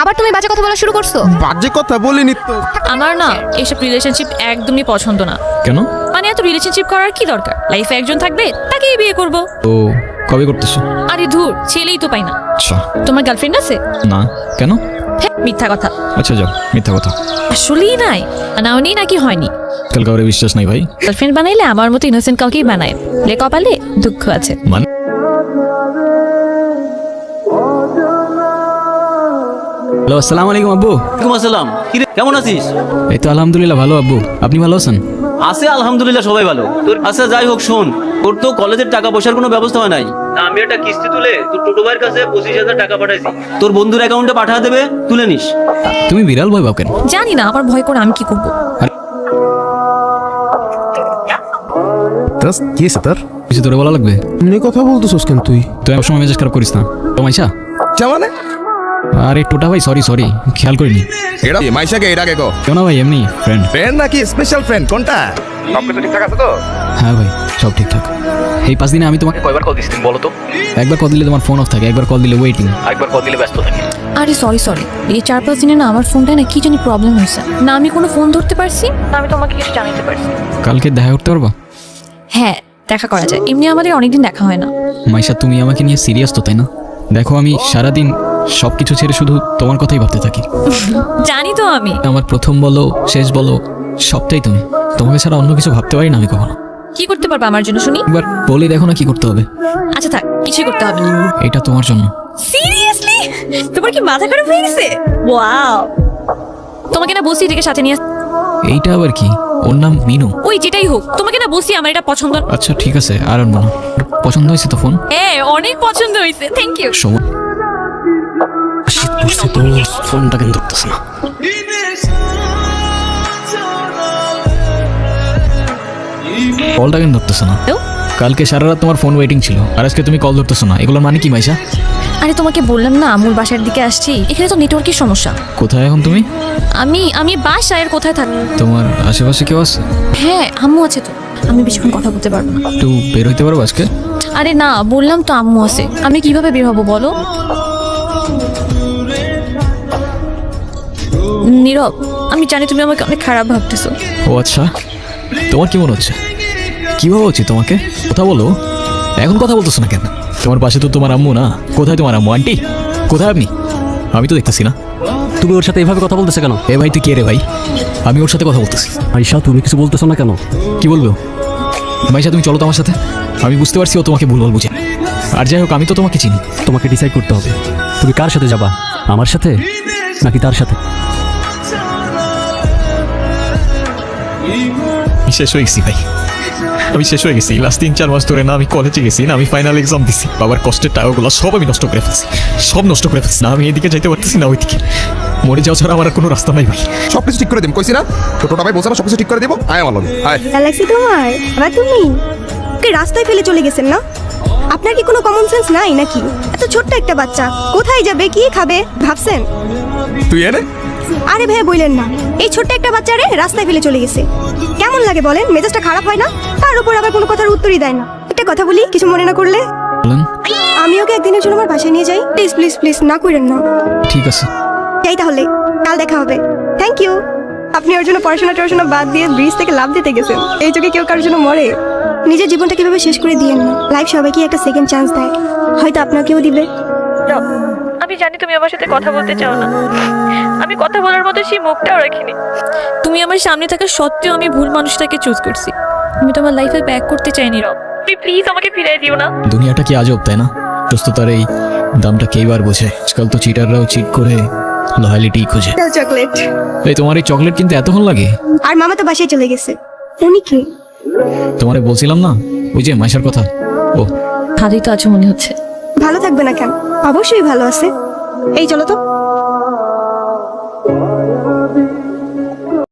আবার তুমি বাজে কথা বলা শুরু করছো? বাজে কথা বলিনি তো। আমার না এসব রিলেশনশিপ একদমই পছন্দ না। কেন? মানে এত রিলেশনশিপ করার কি দরকার? লাইফে একজন থাকবে, তাকেই বিয়ে করব। তো কবে করতেছো? আরে ধুর, ছেলেই তো পাই না। আচ্ছা। তোমার গার্লফ্রেন্ড আছে? না। কেন? হ্যাঁ, মিথ্যা কথা। আচ্ছা যাও, মিথ্যা কথা। আসলেই নাই? নাওনি নাকি হয়নি? কাল কাউরে বিশ্বাস নাই ভাই। গার্লফ্রেন্ড বানাইলে আমার মতো ইনোসেন্ট কাউকেই বানায়। লে কপালে দুঃখ আছে। মানে হ্যালো, আসসালামু আলাইকুম আব্বু। ওয়ালাইকুম আসসালাম। কি রে, কেমন আছিস? এই তো আলহামদুলিল্লাহ ভালো আব্বু, আপনি ভালো আছেন? আছে আলহামদুলিল্লাহ, সবাই ভালো। আচ্ছা যাই হোক, শোন, তোর তো কলেজের টাকা পয়সার কোনো ব্যবস্থা হয় নাই। আমি একটা কিস্তি তুলে তোর টোটো ভাইয়ের কাছে 25,000 টাকা পাঠাইছি, তোর বন্ধুর অ্যাকাউন্টে পাঠা দেবে, তুলে নিস। তুমি বিড়াল ভয় পাও কেন? জানি না, আমার ভয় করে আমি কি করবো। কি আছে তোর? কিছু তোরে বলা লাগবে? এমনি কথা বলতেছস কেন তুই? তুই এক সময় মেজাজ খারাপ করিস না তো মাইশা। মানে আরে টোটা ভাই, সরি সরি, খেয়াল করিনি। এটা মাইশাকে এটা কে গো? কেন ভাই, এমনি ফ্রেন্ড। ফ্রেন্ড নাকি স্পেশাল ফ্রেন্ড কোনটা? সবকিছু ঠিকঠাক আছে তো? হ্যাঁ ভাই, সব ঠিকঠাক। এই 5 দিনে আমি তোমাকে কয়বার কল দিছিস বলো তো? একবার কল দিলে তোমার ফোন অফ থাকে, একবার কল দিলে ওয়েটিং। একবার কল দিলে ব্যস্ত থাকি। আরে সরি, এই 4-5 দিনে না আমার ফোনটা না কি জানি প্রবলেম হয়েছে। না আমি কোনো ফোন ধরতে পারছি, না আমি তোমাকে কিছু জানাতে পারছি। কালকে দেখা করতে পারবা? হ্যাঁ, দেখা করা যায়। এমনি আমাদের অনেকদিন দেখা হয় না। মাইশা, তুমি আমাকে নিয়ে সিরিয়াস তো, তাই না? দেখো, আমি সারাদিন সবকিছু ছেড়ে শুধু তোমার কথাই ভাবতে থাকি। জানি তো আমি। আমার প্রথম বলো শেষ বলো সবটাই তুমি। তোমাকে ছাড়া অন্য কিছু ভাবতে পারি না আমি কখনো। কি করতে পারবা আমার জন্য শুনি? একবার বলে দেখো না কি করতে হবে। আচ্ছা থাক, কিছুই করতে হবে না। এটা তোমার জন্য। সিরিয়াসলি? তোমার কি মাথা খারাপ হয়ে গেছে? ওয়াও! তোমাকে না বসি থেকে সাথে নিয়ে। এইটা আবার কি? ওর নাম মিনু। ওই যেটাই হোক, তোমাকে না বসি আমার এটা পছন্দ। আচ্ছা ঠিক আছে, আর আনবো না। পছন্দ হয়েছে তো ফোন? হ্যাঁ, অনেক পছন্দ হয়েছে, থ্যাংক ইউ। সময় শীত পড়ছে তো, ফোনটা কেন ধরতেছে না? কলটা কেন ধরতেছে না? কালকে সারা রাত তোমার ফোন ওয়েটিং ছিল, আর আজকে তুমি কল ধরতেছো না। এগুলোর মানে কি মাইশা? আরে তোমাকে বললাম না আমুর বাসার দিকে আসছি, এখানে তো নেটওয়ার্কের সমস্যা। কোথায় এখন তুমি? আমি বাসায়। আর কোথায় থাকি? তোমার আশেপাশে কেউ আছে? হ্যাঁ, আম্মু আছে তো। আমি বেশিক্ষণ কথা বলতে পারবো না। একটু বের হইতে পারবো আজকে? আরে না, বললাম তো আম্মু আছে। আমি কিভাবে বের হবো বলো? নীরব, আমি জানি তুমি আমাকে অনেক খারাপ ভাবতেছো। ও আচ্ছা, তোমার কি মনে হচ্ছে? কি ভাবা উচিত তোমাকে? কথা বলো। এখন কথা বলতেছো না কেন? তোমার পাশে তো তোমার আম্মু না। কোথায় তোমার আম্মু? আন্টি কোথায় আপনি? আমি তো দেখতেছি না। তুমি ওর সাথে এভাবে কথা বলতেছে কেন? এ ভাই, তুই কে রে ভাই? আমি ওর সাথে কথা বলতেছি। আয়শা, তুমি কিছু বলতেছো না কেন? কি বলবো? মাইশা, তুমি চলো তো আমার সাথে। আমি বুঝতে পারছি ও তোমাকে ভুলভাল বুঝে। আর যাই হোক, আমি তো তোমাকে চিনি। তোমাকে ডিসাইড করতে হবে, তুমি কার সাথে যাবা, আমার সাথে নাকি তার সাথে? শেষ হয়ে গেছি ভাই, আমি শেষ হয়ে গেছি। লাস্ট 3-4 মাস ধরে না আমি কলেজে গেছি, না আমি ফাইনাল এক্সাম দিছি। বাবার কষ্টের টাকাগুলো সব আমি নষ্ট করে ফেলছি, সব নষ্ট করে ফেলছি। না আমি এদিকে যাইতে পারতেছি না ওইদিকে। মরে যাওয়া ছাড়া আমার আর কোনো রাস্তা নাই ভাই। সবকিছু ঠিক করে দিম কইছি না? তো টোটা ভাই বলছে না সবকিছু ঠিক করে দিব। আয় আমার লগে আয়। গ্যালাক্সি তোমার আবার তুমি ওকে রাস্তায় ফেলে চলে গেছেন না? আপনার কি কোনো কমন সেন্স নাই নাকি? এত ছোট্ট একটা বাচ্চা কোথায় যাবে, কি খাবে ভাবছেন? তুই এনে আরে ভাই বললেন না, এই ছোট্ট একটা বাচ্চারে রাস্তায় ফেলে চলে গেছে। কেমন লাগে বলেন? মেজাজটা খারাপ হয় না? তার উপর আবার কোনো কথার উত্তরই দেয় না। একটা কথা বলি, কিছু মনে না করলে। বলেন। আমি ওকে একদিনের জন্য আমার বাসায় নিয়ে যাই, প্লিজ প্লিজ প্লিজ, না করেন না। ঠিক আছে। যাই তাহলে, কাল দেখা হবে। Thank you. আপনি ওর জন্য পড়াশোনা বাদ দিয়ে ব্রিজ থেকে লাফ দিতে গেছেন। এই যুগে কেউ কারোর জন্য মরে? নিজের জীবনটা কিভাবে শেষ করে দিয়েন না। লাইফ সবাইকে একটা সেকেন্ড চান্স দেয়, হয়তো আপনাকেও দিবে। আমি জানি তুমি আমার সাথে কথা বলতে চাও না। আমি কথা বলার মতো সেই মুখটাও রাখিনি। তুমি আমার সামনে থাকা সত্ত্বেও আমি ভুল মানুষটাকে চুজ করছি। আমি তোমার লাইফে ব্যাক করতে চাই নীরব। তুমি প্লিজ আমাকে ফিরিয়ে দিও না। দুনিয়াটা কি আজব, তাই না? সুস্থতার এই দামটা কেইবার বোঝে? আজকাল তো চিটাররাও চিট করে লয়ালিটি খোঁজে। চকলেট। এই তোমার এই চকলেট কিনতে এতক্ষণ লাগে? আর মামা তো বাসায় চলে গেছে। উনি কি? তোমারে বলছিলাম না, ওই যে মাইশার কথা। ও ভালোই তো আছো মনে হচ্ছে। ভালো থাকবে না কেন? অবশ্যই ভালো আছে। এই চলো তো।